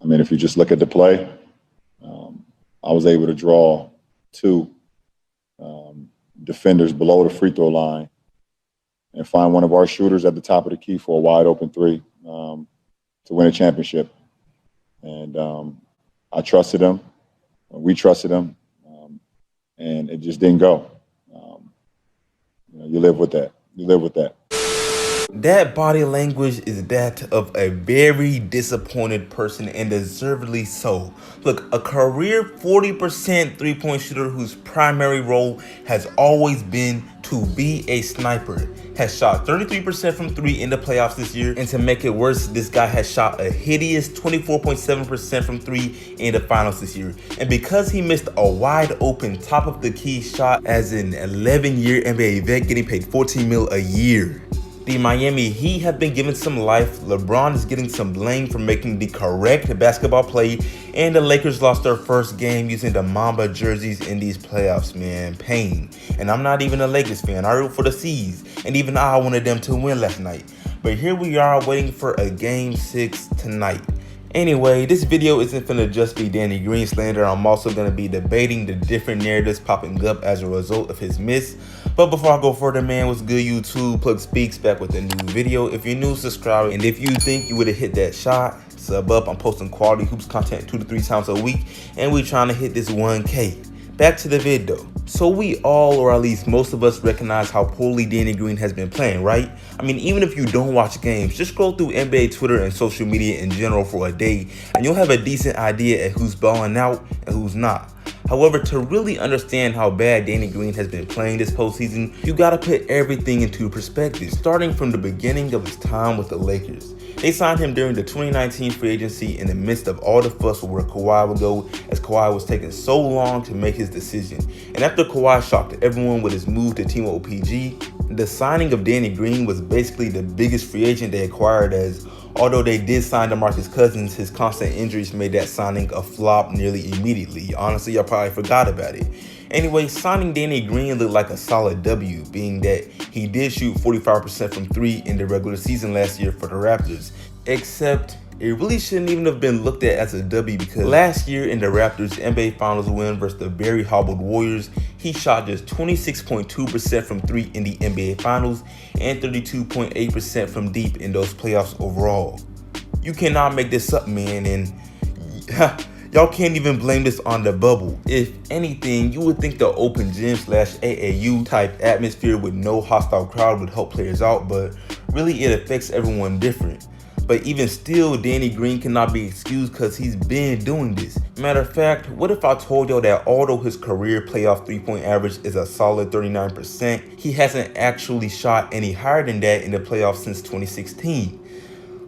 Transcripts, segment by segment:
I mean, if you just look at the play, I was able to draw two defenders below the free throw line and find one of our shooters at the top of the key for a wide open three to win a championship. And I trusted him. We trusted him. And it just didn't go. You live with that. You live with that. That body language is that of a very disappointed person, and deservedly so. Look, a career 40% three-point shooter whose primary role has always been to be a sniper has shot 33% from three in the playoffs this year, and to make it worse, this guy has shot a hideous 24.7% from three in the finals this year. And because he missed a wide open top of the key shot as an 11-year NBA vet getting paid $14 million a year, the Miami Heat have been given some life, LeBron is getting some blame for making the correct basketball play, and the Lakers lost their first game using the Mamba jerseys in these playoffs, man. Pain. And I'm not even a Lakers fan, I root for the C's, and even I wanted them to win last night. But here we are waiting for a Game 6 tonight. Anyway, this video isn't finna just be Danny Green slander. I'm also gonna be debating the different narratives popping up as a result of his miss. But before I go further, man, what's good YouTube? Plug Speaks back with a new video. If you're new, subscribe. And if you think you would've hit that shot, sub up. I'm posting quality hoops content 2 to 3 times a week, and we're trying to hit this 1K. Back to the vid though. So we all, or at least most of us, recognize how poorly Danny Green has been playing, right? I mean, even if you don't watch games, just scroll through NBA Twitter and social media in general for a day, and you'll have a decent idea at who's balling out and who's not. However, to really understand how bad Danny Green has been playing this postseason, you gotta put everything into perspective, starting from the beginning of his time with the Lakers. They signed him during the 2019 free agency in the midst of all the fuss over where Kawhi would go, as Kawhi was taking so long to make his decision. And after Kawhi shocked everyone with his move to team up PG, the signing of Danny Green was basically the biggest free agent they acquired, as although they did sign DeMarcus Cousins, his constant injuries made that signing a flop nearly immediately. Honestly, I probably forgot about it. Anyway, signing Danny Green looked like a solid W, being that he did shoot 45% from three in the regular season last year for the Raptors. Except it really shouldn't even have been looked at as a W, because last year in the Raptors' NBA Finals win versus the very hobbled Warriors, he shot just 26.2% from three in the NBA Finals and 32.8% from deep in those playoffs overall. You cannot make this up, man, and y'all can't even blame this on the bubble. If anything, you would think the open gym / AAU type atmosphere with no hostile crowd would help players out, but really it affects everyone different. But even still, Danny Green cannot be excused because he's been doing this. Matter of fact, what if I told y'all that although his career playoff three-point average is a solid 39%, he hasn't actually shot any higher than that in the playoffs since 2016.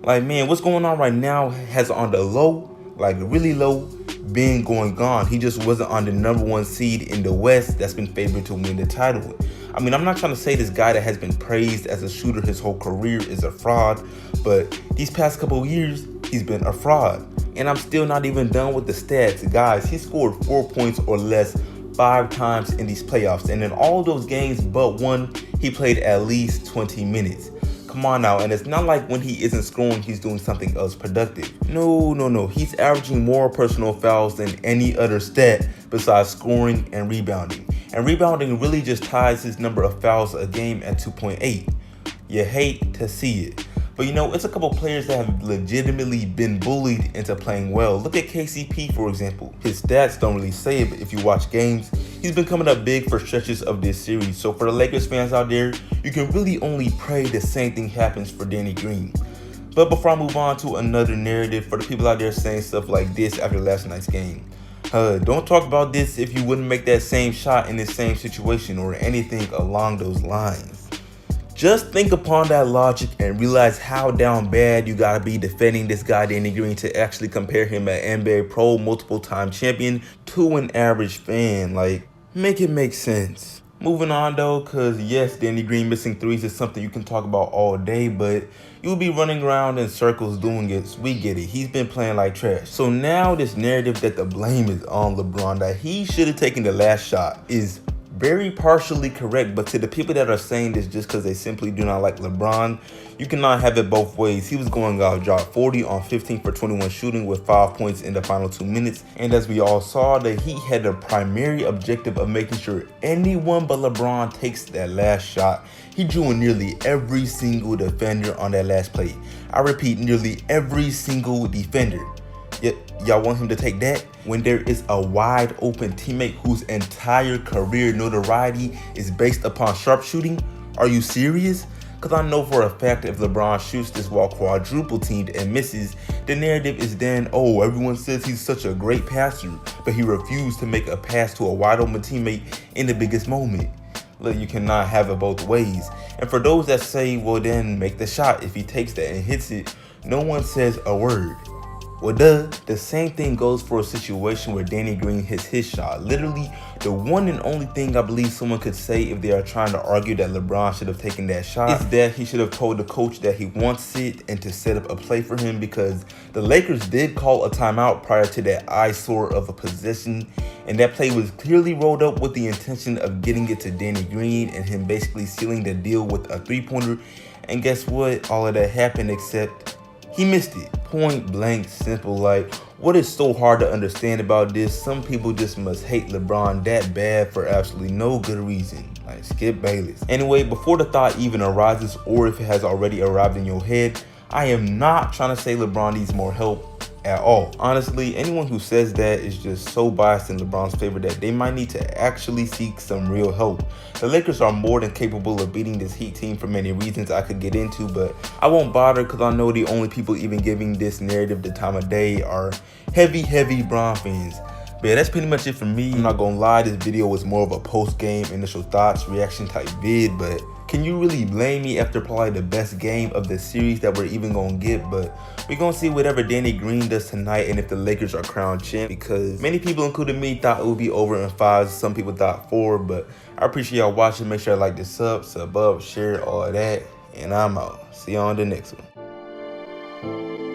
Like, man, what's going on right now has on the low, like really low, been going gone. He just wasn't on the #1 seed in the West that's been favored to win the title. I mean, I'm not trying to say this guy that has been praised as a shooter his whole career is a fraud, but these past couple of years, he's been a fraud. And I'm still not even done with the stats. Guys, he scored 4 points or less 5 times in these playoffs, and in all those games but one, he played at least 20 minutes. Come on now, and it's not like when he isn't scoring, he's doing something else productive. No. He's averaging more personal fouls than any other stat besides scoring and rebounding. And rebounding really just ties his number of fouls a game at 2.8. You hate to see it. But you know, it's a couple players that have legitimately been bullied into playing well. Look at KCP, for example. His stats don't really say it, but if you watch games, he's been coming up big for stretches of this series. So for the Lakers fans out there, you can really only pray the same thing happens for Danny Green. But before I move on to another narrative, for the people out there saying stuff like this after last night's game, don't talk about this if you wouldn't make that same shot in the same situation or anything along those lines. Just think upon that logic and realize how down bad you gotta be defending this guy Danny Green to actually compare him, an NBA pro multiple time champion, to an average fan. Like, make it make sense. Moving on though, cause yes, Danny Green missing threes is something you can talk about all day, but you'll be running around in circles doing it. So we get it. He's been playing like trash. So now this narrative that the blame is on LeBron, that he should have taken the last shot, is very partially correct, but to the people that are saying this just because they simply do not like LeBron, you cannot have it both ways. He was going out, dropped 40 on 15 for 21 shooting with 5 points in the final 2 minutes. And as we all saw, the Heat had the primary objective of making sure anyone but LeBron takes that last shot. He drew in nearly every single defender on that last play. I repeat, nearly every single defender. Yet y'all want him to take that when there is a wide open teammate whose entire career notoriety is based upon sharpshooting? Are you serious? Because I know for a fact if LeBron shoots this while quadruple teamed and misses, the narrative is then, oh, everyone says he's such a great passer, but he refused to make a pass to a wide open teammate in the biggest moment. Look, you cannot have it both ways. And for those that say, well then make the shot if he takes that and hits it, no one says a word. Well, the same thing goes for a situation where Danny Green hits his shot. Literally, the one and only thing I believe someone could say if they are trying to argue that LeBron should have taken that shot is that he should have told the coach that he wants it and to set up a play for him, because the Lakers did call a timeout prior to that eyesore of a possession, and that play was clearly rolled up with the intention of getting it to Danny Green and him basically sealing the deal with a three-pointer. And guess what? All of that happened except he missed it. Point blank simple. Like, what is so hard to understand about this? Some people just must hate LeBron that bad for absolutely no good reason. Like Skip Bayless. Anyway, before the thought even arises, or if it has already arrived in your head, I am not trying to say LeBron needs more help at all. Honestly, anyone who says that is just so biased in LeBron's favor that they might need to actually seek some real help. The Lakers are more than capable of beating this Heat team for many reasons I could get into, but I won't bother because I know the only people even giving this narrative the time of day are heavy Bron fans. But yeah, that's pretty much it for me. I'm not gonna lie, this video was more of a post-game initial thoughts reaction type vid, but can you really blame me after probably the best game of the series that we're even gonna get? But we're gonna see whatever Danny Green does tonight and if the Lakers are crowned champ, because many people, including me, thought it would be over in 5. Some people thought 4, but I appreciate y'all watching. Make sure to like this sub up, share, all of that, and I'm out. See you on the next one.